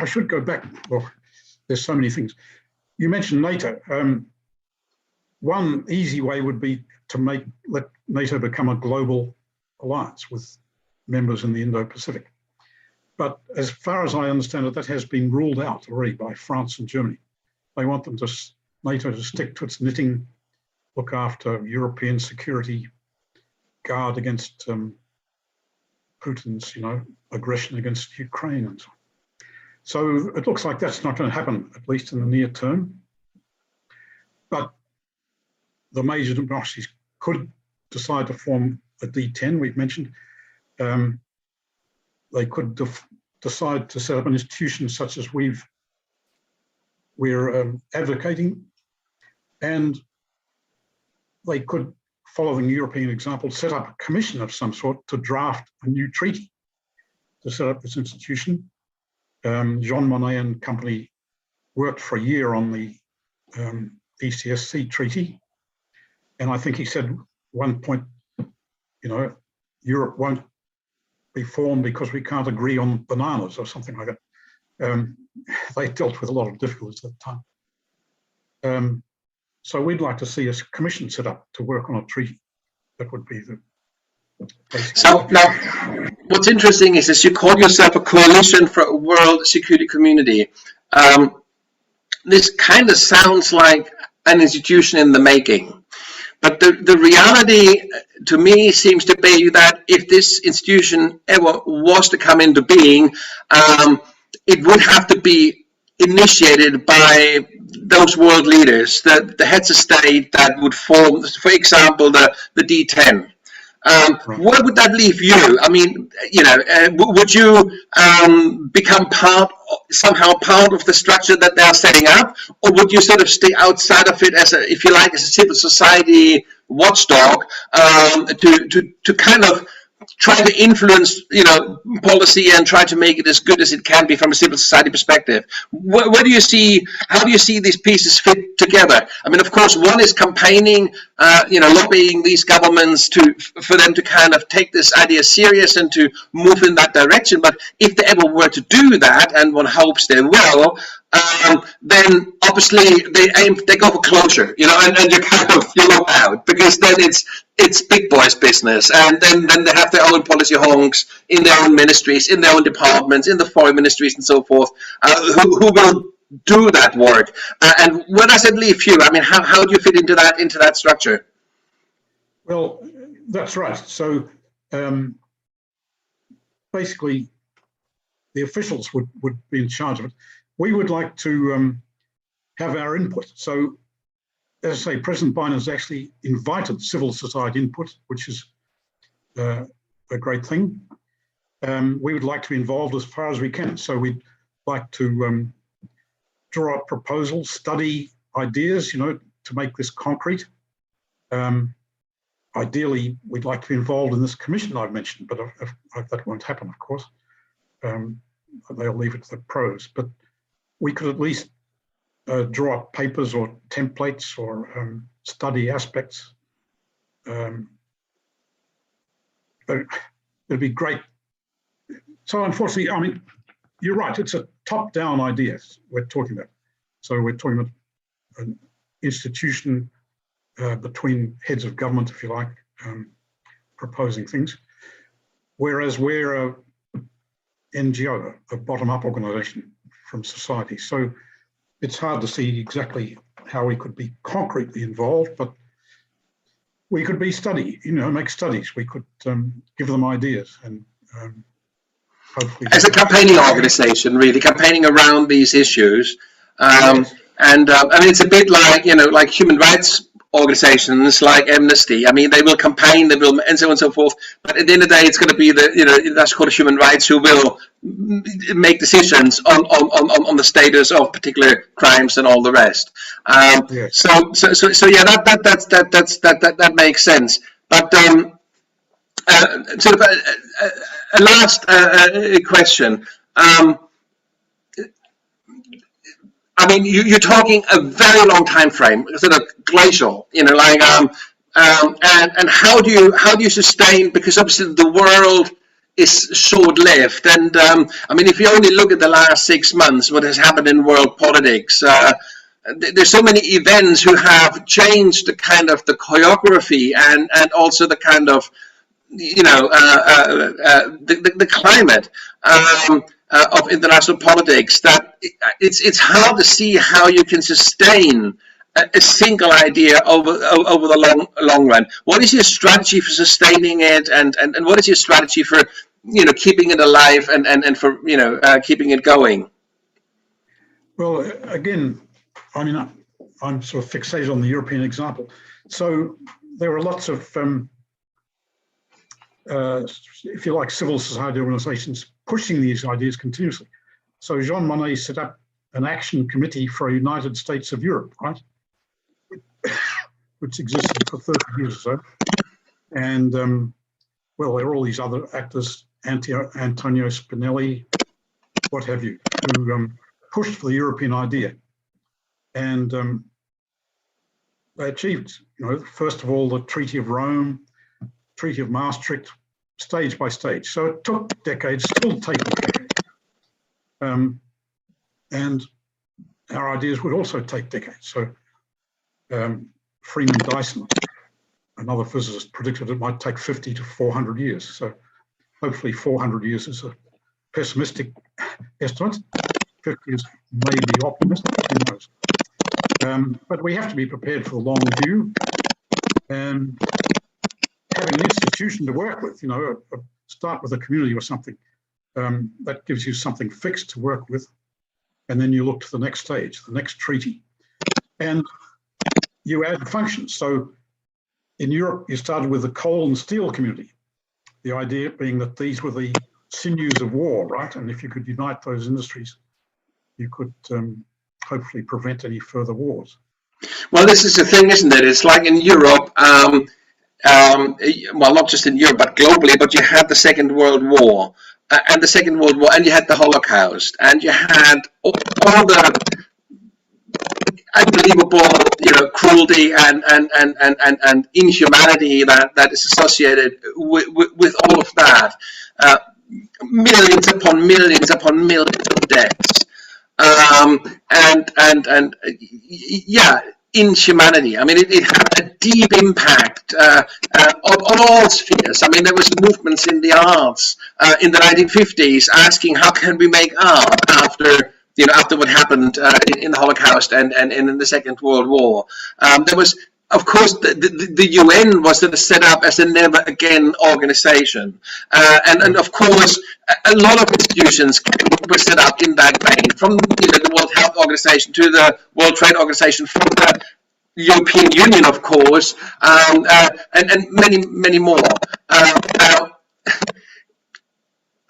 should go back. Well, there's so many things. You mentioned NATO. One easy way would be to let NATO become a global alliance with members in the Indo-Pacific. But as far as I understand it, that has been ruled out already by France and Germany. They want NATO to stick to its knitting, look after European security, guard against Putin's, aggression against Ukraine and so on. So it looks like that's not going to happen, at least in the near term. But the major democracies could decide to form a D10, we've mentioned. They could decide to set up an institution such as we're advocating, and they could, following the European example, set up a commission of some sort to draft a new treaty to set up this institution. Jean Monnet and company worked for a year on the ECSC treaty, and I think he said at one point, Europe won't be formed because we can't agree on bananas or something like that. They dealt with a lot of difficulties at the time. So we'd like to see a commission set up to work on a treaty. That would be the basic. So now, what's interesting is you call yourself a coalition for a world security community. This kind of sounds like an institution in the making. But the reality to me seems to be that if this institution ever was to come into being, it would have to be initiated by those world leaders, the heads of state that would form, for example, the D10. Where would that leave you? I mean, would you become somehow part of the structure that they're setting up, or would you sort of stay outside of it as if you like, as a civil society watchdog, to kind of try to influence, policy and try to make it as good as it can be from a civil society perspective? How do you see these pieces fit together? I mean, of course, one is campaigning, lobbying these governments for them to kind of take this idea serious and to move in that direction. But if they ever were to do that, and one hopes they will, then obviously they go for closure, and you look out, because then it's big boys business, and then they have their own policy honks in their own ministries, in their own departments, in the foreign ministries and so forth, who will do that work. And where does it leave you? I mean, how do you fit into that structure? Well, that's right. So basically, the officials would be in charge of it. We would like to have our input. So, as I say, President Biden has actually invited civil society input, which is a great thing. We would like to be involved as far as we can. So we'd like to draw up proposals, study ideas, to make this concrete. ideally, we'd like to be involved in this commission I've mentioned, but that won't happen, of course. They'll leave it to the pros. But we could at least draw up papers or templates or study aspects. It'd be great. So unfortunately, I mean, you're right, it's a top-down idea we're talking about. So we're talking about an institution between heads of government, if you like, proposing things. Whereas we're a NGO, a bottom-up organization from society. So it's hard to see exactly how we could be concretely involved, but we could be make studies. We could give them ideas and hopefully. As a campaigning organization, really campaigning around these issues. Yes. And I mean, it's a bit like, like human rights organizations like Amnesty. I mean, they will campaign, they will, and so on and so forth. But at the end of the day, it's going to be that's called human rights who will make decisions on the status of particular crimes and all the rest. Yes. So yeah, that makes sense. But sort of a last question. I mean, you're talking a very long time frame, sort of glacial, and how do you sustain, because obviously the world is short-lived, and I mean, if you only look at the last 6 months, what has happened in world politics, there's so many events who have changed the kind of the choreography and also the kind of the climate of international politics, that it's hard to see how you can sustain a single idea over the long run. What is your strategy for sustaining it, and what is your strategy for keeping it alive and for keeping it going? Well, again, I mean, I'm sort of fixated on the European example. So there are lots of if you like, civil society organizations pushing these ideas continuously. So Jean Monnet set up an action committee for a United States of Europe, right? Which existed for 30 years or so. And well, there are all these other actors, Antonio Spinelli, what have you, who pushed for the European idea. And they achieved, first of all, the Treaty of Rome, Treaty of Maastricht, stage by stage. So it took decades, still taking decades. And our ideas would also take decades. So Freeman Dyson, another physicist, predicted it might take 50 to 400 years. So hopefully 400 years is a pessimistic estimate. 50 is maybe optimistic, who knows. But we have to be prepared for the long view. And having an institution to work with, start with a community or something, that gives you something fixed to work with. And then you look to the next stage, the next treaty. And you add functions. So in Europe, you started with the coal and steel community. The idea being that these were the sinews of war, right? And if you could unite those industries, you could hopefully prevent any further wars. Well, this is the thing, isn't it? It's like in Europe, well, not just in Europe, but globally, but you had the Second World War, and you had the Holocaust, and you had all the unbelievable, cruelty and inhumanity that is associated with all of that. Millions upon millions upon millions of deaths, and inhumanity. I mean, it had a deep impact on all spheres. I mean, there was movements in the arts in the 1950s asking how can we make art after what happened in the Holocaust and in the Second World War. There was, of course, the UN was set up as a never again organization, and of course a lot of institutions were set up in that vein, from the World Health Organization to the World Trade Organization, from the European Union, of course, and many more.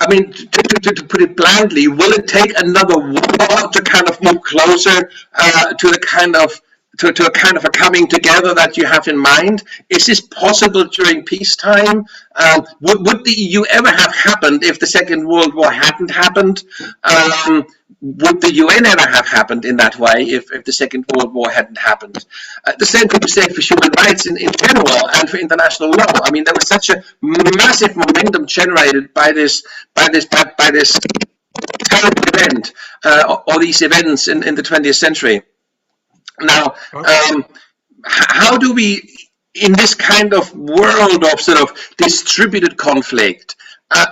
I mean, to put it bluntly, will it take another war to kind of move closer to to a kind of a coming together that you have in mind? Is this possible during peacetime? Would the EU ever have happened if the Second World War hadn't happened? Would the UN ever have happened in that way if the Second World War hadn't happened? The same could be said for human rights in general and for international law. I mean, there was such a massive momentum generated by this terrible event, or these events in the 20th century. Now, how do we, in this kind of world of sort of distributed conflict,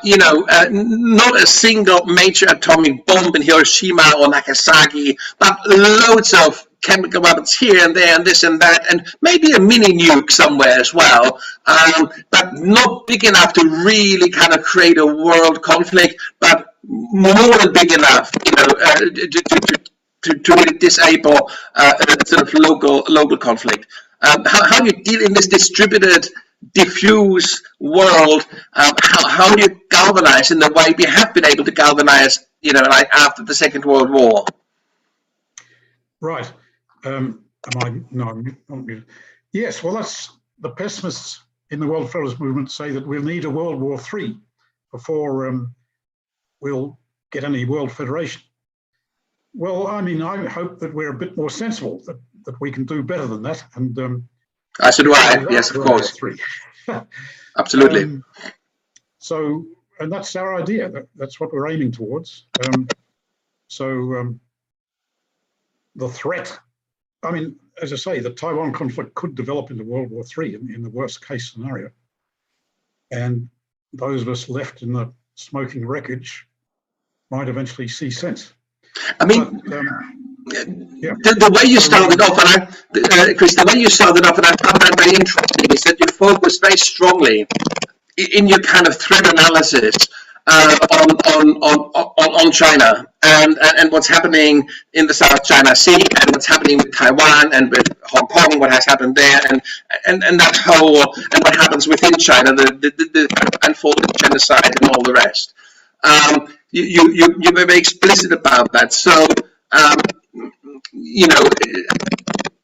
not a single major atomic bomb in Hiroshima or Nagasaki, but loads of chemical weapons here and there and this and that, and maybe a mini nuke somewhere as well, but not big enough to really kind of create a world conflict, but more than big enough, to really disable sort of local conflict. How do you deal in this distributed, diffuse world? How do you galvanize in the way we have been able to galvanize, like after the Second World War? Right. Am I? No, I'm not muted. Yes. Well, that's the pessimists in the World Federalist Movement say that we'll need a World War III before we'll get any world federation. Well, I mean, I hope that we're a bit more sensible, that we can do better than that. And so do I. Yes, of course. Absolutely. And that's our idea. That's what we're aiming towards. The threat, I mean, as I say, the Taiwan conflict could develop into World War III in the worst case scenario. And those of us left in the smoking wreckage might eventually see sense. I mean, the way you started off, and Chris, the way you started off, and I found that very interesting, is that you focus very strongly in your kind of threat analysis on China and what's happening in the South China Sea, and what's happening with Taiwan and with Hong Kong, what has happened there, and that whole, and what happens within China, the unfolded genocide and all the rest. You were very explicit about that. So,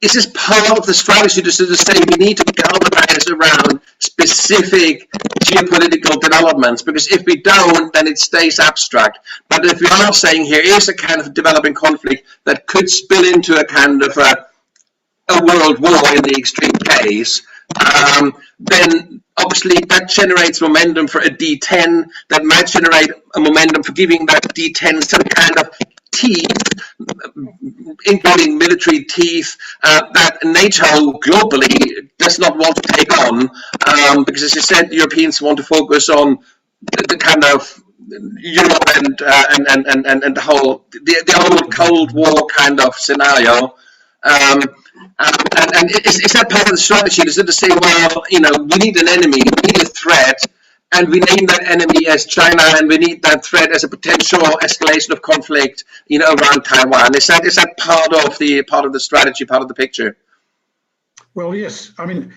is this part of the strategy to sort of say we need to galvanize around specific geopolitical developments? Because if we don't, then it stays abstract. But if we are saying here is a kind of developing conflict that could spill into a kind of a world war in the extreme case, then obviously that generates momentum for a D10, that might generate a momentum for giving that D10 some kind of teeth, including military teeth, that NATO globally does not want to take on, because as you said, the Europeans want to focus on the kind of Europe and the whole, the old Cold War kind of scenario. And is that part of the strategy? Is it to say, well, we need an enemy, we need a threat, and we name that enemy as China, and we need that threat as a potential escalation of conflict, around Taiwan? Is that part of the strategy, part of the picture? Well, yes. I mean,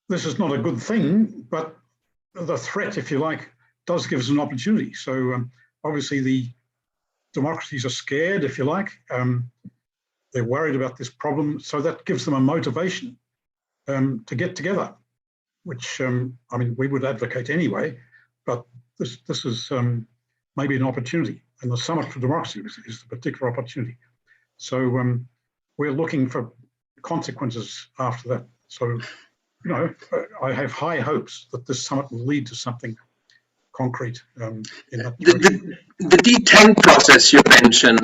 this is not a good thing, but the threat, if you like, does give us an opportunity. So obviously the democracies are scared, if you like. They're worried about this problem, so that gives them a motivation to get together, which I mean, we would advocate anyway, but this is maybe an opportunity, and the Summit for Democracy is the particular opportunity. So we're looking for consequences after that. So, I have high hopes that this summit will lead to something concrete in that direction. The D10 process you mentioned,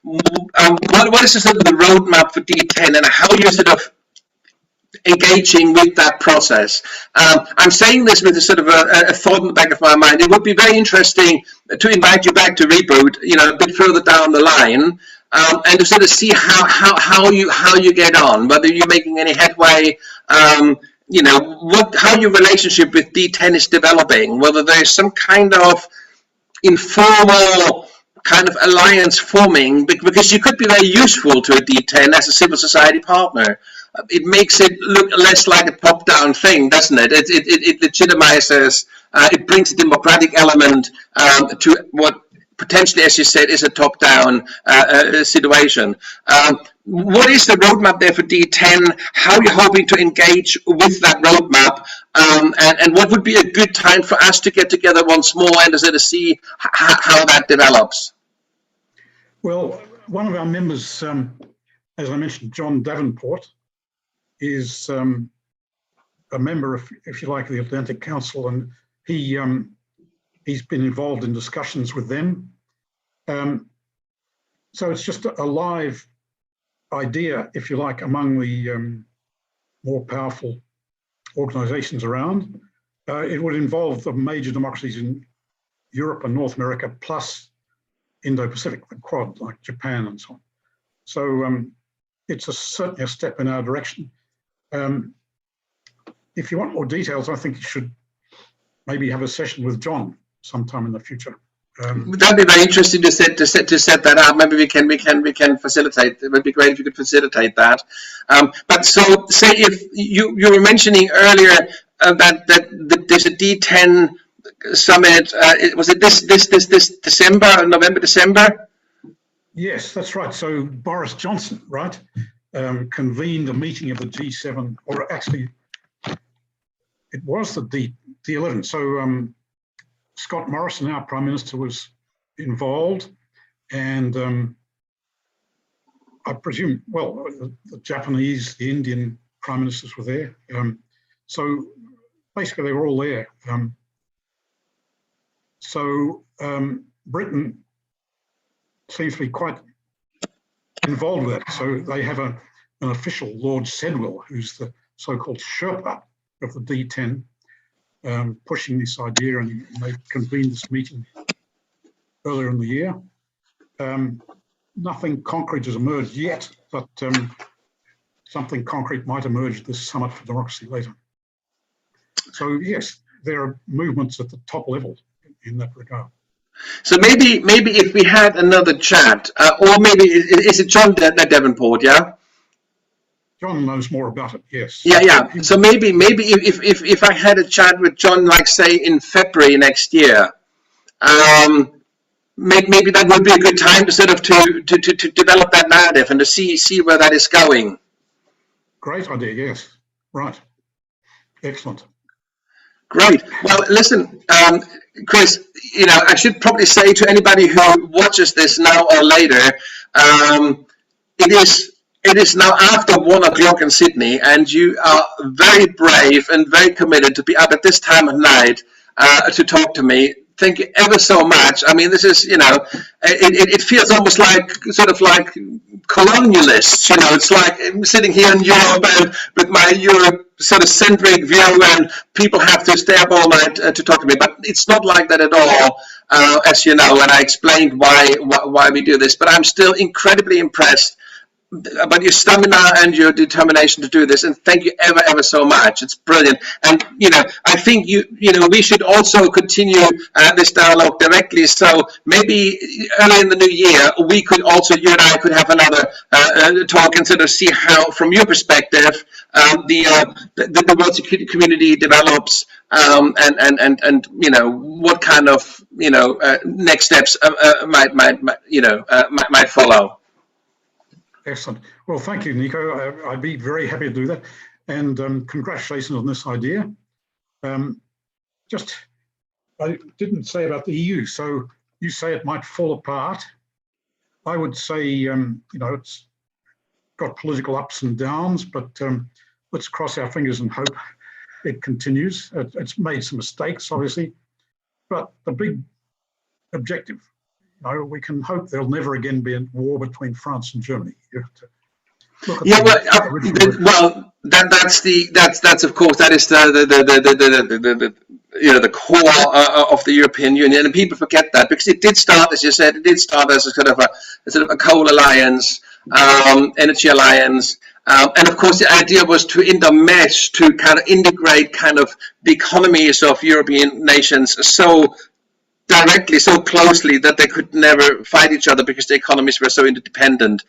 what is sort of the roadmap for D10, and how you're sort of engaging with that process? I'm saying this with a sort of a thought in the back of my mind. It would be very interesting to invite you back to Reboot, a bit further down the line, and to sort of see how you get on, whether you're making any headway, how your relationship with D10 is developing, whether there's some kind of informal kind of alliance forming, because you could be very useful to a D10 as a civil society partner. It makes it look less like a top-down thing, doesn't it? It legitimizes, it brings a democratic element to what potentially, as you said, is a top-down situation. What is the roadmap there for D10? How are you hoping to engage with that roadmap? And what would be a good time for us to get together once more and to sort of see how that develops? Well, one of our members, as I mentioned, John Davenport, is a member of, if you like, the Atlantic Council, and he's been involved in discussions with them. So it's just a live idea, if you like, among the more powerful organizations around. It would involve the major democracies in Europe and North America, plus Indo-Pacific, the Quad, like Japan and so on. So it's certainly a step in our direction. If you want more details, I think you should maybe have a session with John sometime in the future. That'd be very interesting to set that up. Maybe we can facilitate. It would be great if you could facilitate that. But so, say if you were mentioning earlier that there's a D10 Summit. Was it this December, November, December? Yes, that's right. So Boris Johnson, right, convened a meeting of the G7, or actually, it was the D11. So Scott Morrison, our Prime Minister, was involved, and I presume, well, the Japanese, the Indian Prime Ministers were there. So basically, they were all there. Britain seems to be quite involved with that. So they have an official, Lord Sedwill, who's the so-called Sherpa of the D10, pushing this idea, and they convened this meeting earlier in the year. Nothing concrete has emerged yet, but something concrete might emerge at this Summit for Democracy later. So yes, there are movements at the top level in that regard. So maybe if we had another chat, or maybe is it John Davenport? Yeah. John knows more about it. Yes. Yeah. So maybe if I had a chat with John, like say in February next year, maybe that would be a good time to sort of to develop that narrative and to see where that is going. Great idea. Yes. Right. Excellent. Great. Well, listen, Chris, I should probably say to anybody who watches this now or later, it is now after 1 o'clock in Sydney, and you are very brave and very committed to be up at this time of night to talk to me. Thank you ever so much. I mean, this is, it feels almost like sort of like colonialists, it's like I'm sitting here in Europe and with my Europe sort of centric view, and people have to stay up all night to talk to me. But it's not like that at all, as you know, and I explained why we do this. But I'm still incredibly impressed about your stamina and your determination to do this, and thank you ever so much. It's brilliant. And I think we should also continue this dialogue directly. So maybe early in the new year we could also, you and I could have another talk and sort of see how, from your perspective, the world security community develops, and what kind of next steps might follow. Excellent. Well, thank you, Nico. I'd be very happy to do that. And congratulations on this idea. I didn't say about the EU. So you say it might fall apart. I would say, it's got political ups and downs, but let's cross our fingers and hope it continues. It's made some mistakes, obviously, but the big objective, we can hope there'll never again be a war between France and Germany. You have to look at that's of course that is the core of the European Union, and people forget that because it did start, as you said, as a sort of a coal alliance, energy alliance, and of course the idea was to intermesh, to kind of integrate kind of the economies of European nations so directly, so closely that they could never fight each other because the economies were so interdependent.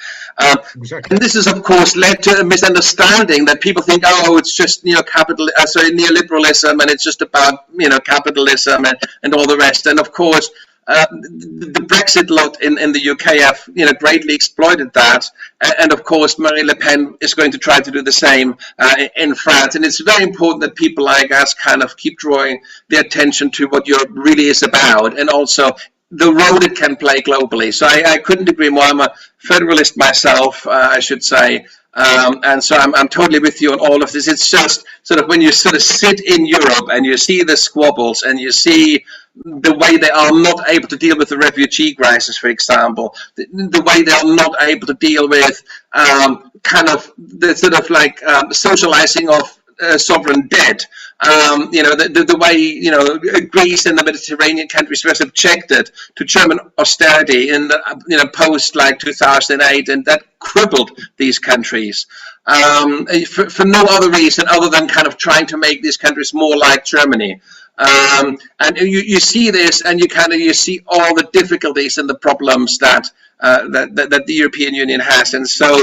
Exactly. And this has, of course, led to a misunderstanding that people think, it's just neoliberalism, and it's just about capitalism and all the rest. And of course, the Brexit lot in the UK have greatly exploited that, and of course Marine Le Pen is going to try to do the same in France. And it's very important that people like us kind of keep drawing the attention to what Europe really is about, and also the role it can play globally. So I couldn't agree more. I'm a federalist myself, I should say. And so I'm totally with you on all of this. It's just sort of when you sort of sit in Europe and you see the squabbles and you see the way they are not able to deal with the refugee crisis, for example, the way they are not able to deal with kind of the sort of like socializing of sovereign debt. The way Greece and the Mediterranean countries were subjected to German austerity in the post like 2008, and that crippled these countries for no other reason other than kind of trying to make these countries more like Germany. And you see this, and you see all the difficulties and the problems that the European Union has, and so.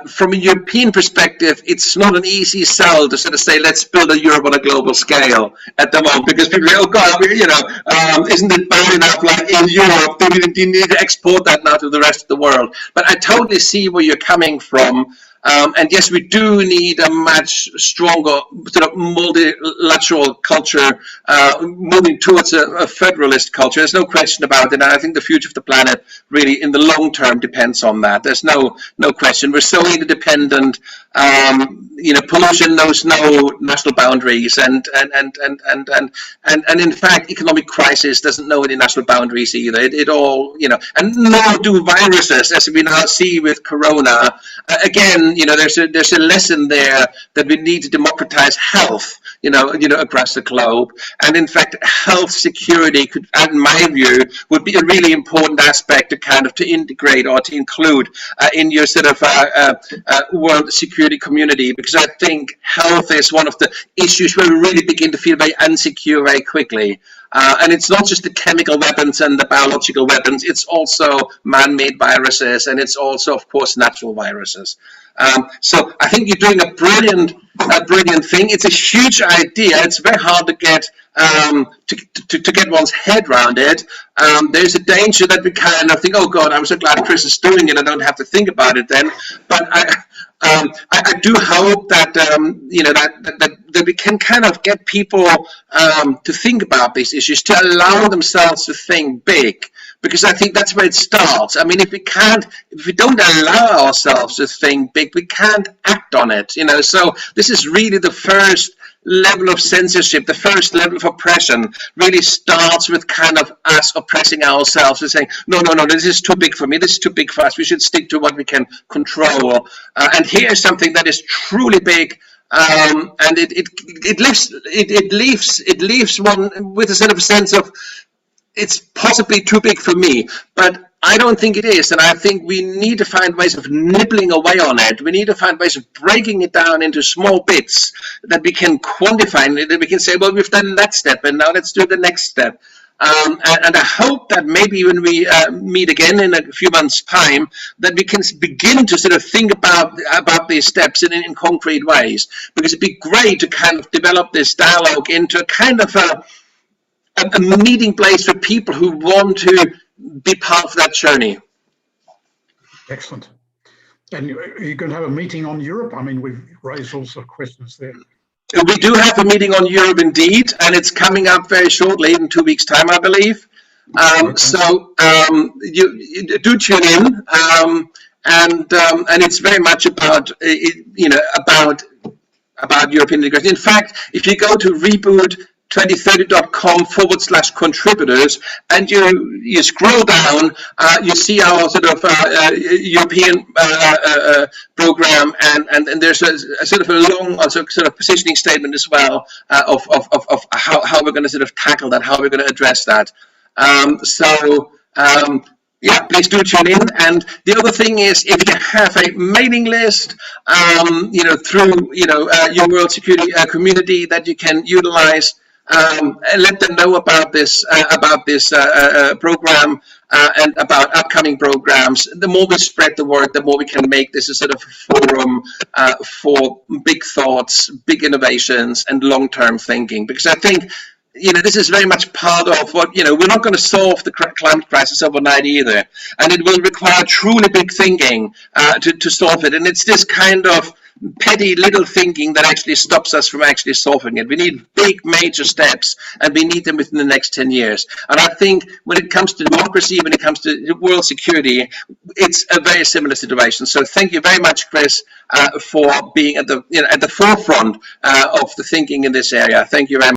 From a European perspective, it's not an easy sell to sort of say, let's build a Europe on a global scale at the moment, because people say, oh God, isn't it bad enough like in Europe? Do you need to export that now to the rest of the world? But I totally see where you're coming from. And yes, we do need a much stronger sort of multilateral culture, moving towards a federalist culture. There's no question about it. And I think the future of the planet really in the long term depends on that. There's no question. We're so interdependent. Pollution knows no national boundaries, and in fact, economic crisis doesn't know any national boundaries either. It all, and nor do viruses, as we now see with Corona. Again, there's a lesson there that we need to democratize health, across the globe. And in fact, health security could, in my view, would be a really important aspect to integrate or to include in your sort of world security community, because I think health is one of the issues where we really begin to feel very insecure very quickly. And it's not just the chemical weapons and the biological weapons, it's also man-made viruses, and it's also, of course, natural viruses. So I think you're doing a brilliant thing. It's a huge idea. It's very hard to get to get one's head around it. There's a danger that we kind of think, oh God, I'm so glad Chris is doing it. I don't have to think about it then. But I do hope that that we can kind of get people to think about these issues, to allow themselves to think big, because I think that's where it starts. I mean, if we don't allow ourselves to think big, we can't act on it. So this is really the first level of censorship, the first level of oppression really starts with kind of us oppressing ourselves and saying, no, this is too big for me, this is too big for us, we should stick to what we can control. And here's something that is truly big, and it leaves one with a sort of sense of, it's possibly too big for me, but I don't think it is, and I think we need to find ways of nibbling away on it. We need to find ways of breaking it down into small bits that we can quantify, and that we can say, well, we've done that step, and now let's do the next step. And I hope that maybe when we meet again in a few months' time, that we can begin to sort of think about these steps in concrete ways, because it'd be great to kind of develop this dialogue into a kind of a meeting place for people who want to be part of that journey. Excellent. And are you going to have a meeting on Europe? I mean, we've raised all sorts of questions there. We do have a meeting on Europe indeed, and it's coming up very shortly, in 2 weeks' time, I believe. So you do tune in, and it's very much about about European integration. In fact, if you go to reboot2030.com/contributors and you scroll down, you see our sort of European program, and there's a sort of a long sort of positioning statement as well of how we're going to sort of tackle that, how we're going to address that. Yeah, please do tune in. And the other thing is, if you have a mailing list, through your World Security community that you can utilize, and let them know about this program and about upcoming programs. The more we spread the word, the more we can make this a sort of forum for big thoughts, big innovations, and long-term thinking. Because I think this is very much part of what, we're not going to solve the climate crisis overnight either. And it will require truly big thinking to solve it. And it's this kind of petty little thinking that actually stops us from actually solving it. We need big major steps, and we need them within the next 10 years. And I think when it comes to democracy, when it comes to world security, it's a very similar situation. So thank you very much, Chris, for being at the forefront of the thinking in this area. Thank you very much.